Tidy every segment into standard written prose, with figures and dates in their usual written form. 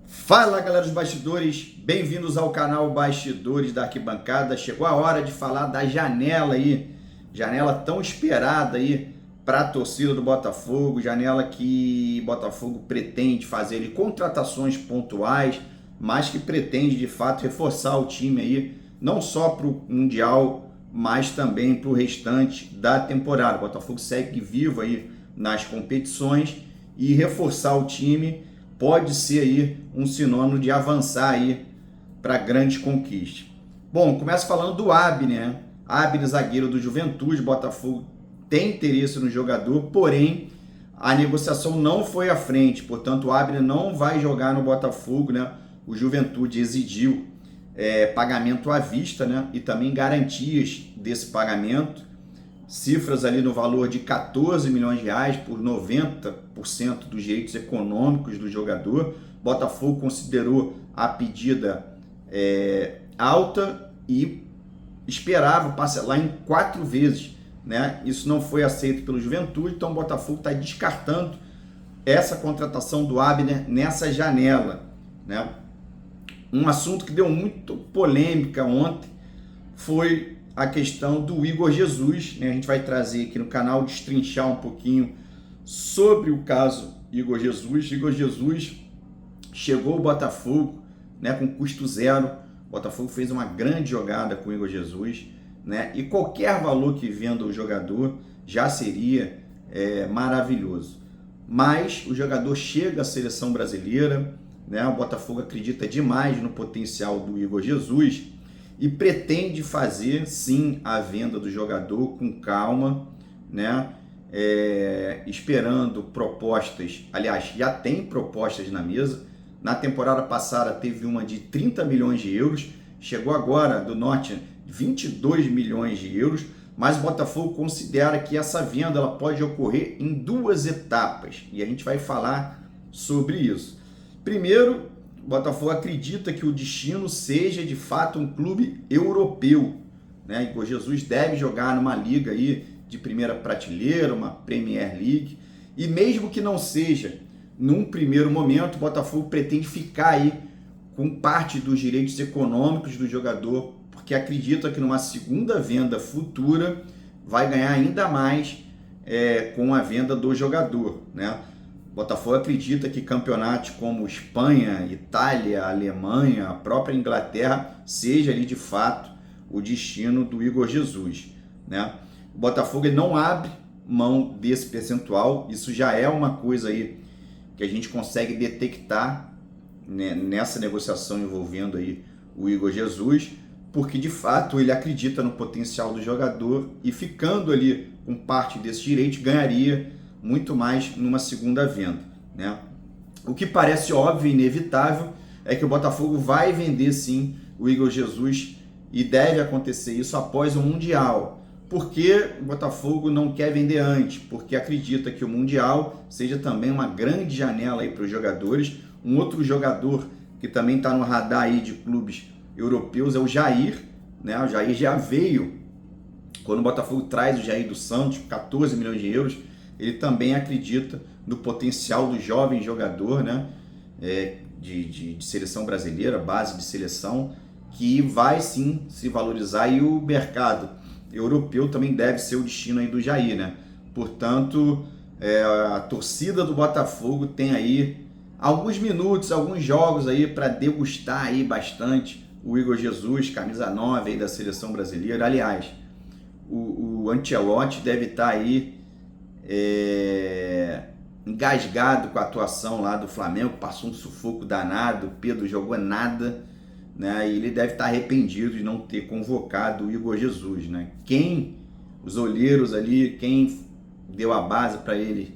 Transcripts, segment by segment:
Fala, galera dos bastidores, bem-vindos ao canal Bastidores da Arquibancada. Chegou a hora de falar da janela aí, janela tão esperada aí para a torcida do Botafogo, janela que Botafogo pretende fazer ali contratações pontuais, mas que pretende de fato reforçar o time aí, não só para o Mundial, mas também para o restante da temporada. O Botafogo segue vivo aí nas competições e reforçar o time pode ser aí um sinônimo de avançar aí para grandes conquistas. Bom, começa falando do Abner, né? Abner, zagueiro do Juventude. Botafogo tem interesse no jogador, porém a negociação não foi à frente, portanto o Abner não vai jogar no Botafogo, né? O Juventude exigiu pagamento à vista, né? E também garantias desse pagamento, cifras ali no valor de 14 milhões de reais por 90% dos direitos econômicos do jogador. Botafogo considerou a pedida alta e esperava parcelar em 4 vezes, né? Isso não foi aceito pelo Juventude, então o Botafogo está descartando essa contratação do Abner nessa janela, né? Um assunto que deu muito polêmica ontem foi a questão do Igor Jesus, né? A gente vai trazer aqui no canal, destrinchar um pouquinho sobre o caso Igor Jesus. Igor Jesus chegou ao Botafogo, né, com custo zero. O Botafogo fez uma grande jogada com o Igor Jesus, né? E qualquer valor que venda o jogador já seria maravilhoso. Mas o jogador chega à seleção brasileira, né? O Botafogo acredita demais no potencial do Igor Jesus e pretende fazer sim a venda do jogador com calma, né? Esperando propostas. Aliás, já tem propostas na mesa. Na temporada passada teve uma de 30 milhões de euros, chegou agora do Norte 22 milhões de euros, mas o Botafogo considera que essa venda ela pode ocorrer em 2 etapas e a gente vai falar sobre isso. Primeiro, o Botafogo acredita que o destino seja de fato um clube europeu, né? Igor Jesus deve jogar numa liga aí de primeira prateleira, uma Premier League, e mesmo que não seja, num primeiro momento, o Botafogo pretende ficar aí com parte dos direitos econômicos do jogador, porque acredita que numa segunda venda futura vai ganhar ainda mais com a venda do jogador, né? Botafogo acredita que campeonatos como Espanha, Itália, Alemanha, a própria Inglaterra seja ali de fato o destino do Igor Jesus, né? O Botafogo ele não abre mão desse percentual, isso já é uma coisa aí que a gente consegue detectar, né, nessa negociação envolvendo aí o Igor Jesus, porque de fato ele acredita no potencial do jogador e ficando ali com parte desse direito ganharia muito mais numa segunda venda, né? O que parece óbvio e inevitável é que o Botafogo vai vender sim o Igor Jesus e deve acontecer isso após o Mundial. Por que o Botafogo não quer vender antes? Porque acredita que o Mundial seja também uma grande janela aí para os jogadores. Um outro jogador que também está no radar aí de clubes europeus é o Jair, né? O Jair já veio, quando o Botafogo traz o Jair do Santos, 14 milhões de euros, ele também acredita no potencial do jovem jogador, né? De seleção brasileira, base de seleção, que vai sim se valorizar, e o mercado europeu também deve ser o destino aí do Jair, né? Portanto, a torcida do Botafogo tem aí alguns minutos, alguns jogos aí para degustar aí bastante o Igor Jesus, camisa 9 aí da seleção brasileira. Aliás, o Ancelotti deve estar aí engasgado com a atuação lá do Flamengo, passou um sufoco danado, o Pedro jogou nada, né? E ele deve estar arrependido de não ter convocado o Igor Jesus, né? Os olheiros ali, quem deu a base para ele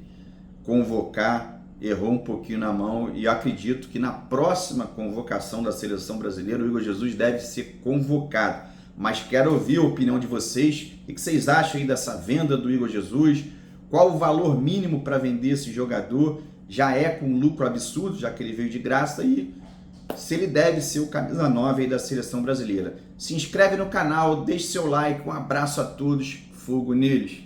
convocar, errou um pouquinho na mão, e acredito que na próxima convocação da seleção brasileira o Igor Jesus deve ser convocado. Mas quero ouvir a opinião de vocês. O que vocês acham aí dessa venda do Igor Jesus? Qual o valor mínimo para vender esse jogador? Já é com lucro absurdo, já que ele veio de graça, e se ele deve ser o camisa 9 aí da seleção brasileira. Se inscreve no canal, deixe seu like, um abraço a todos, fogo neles.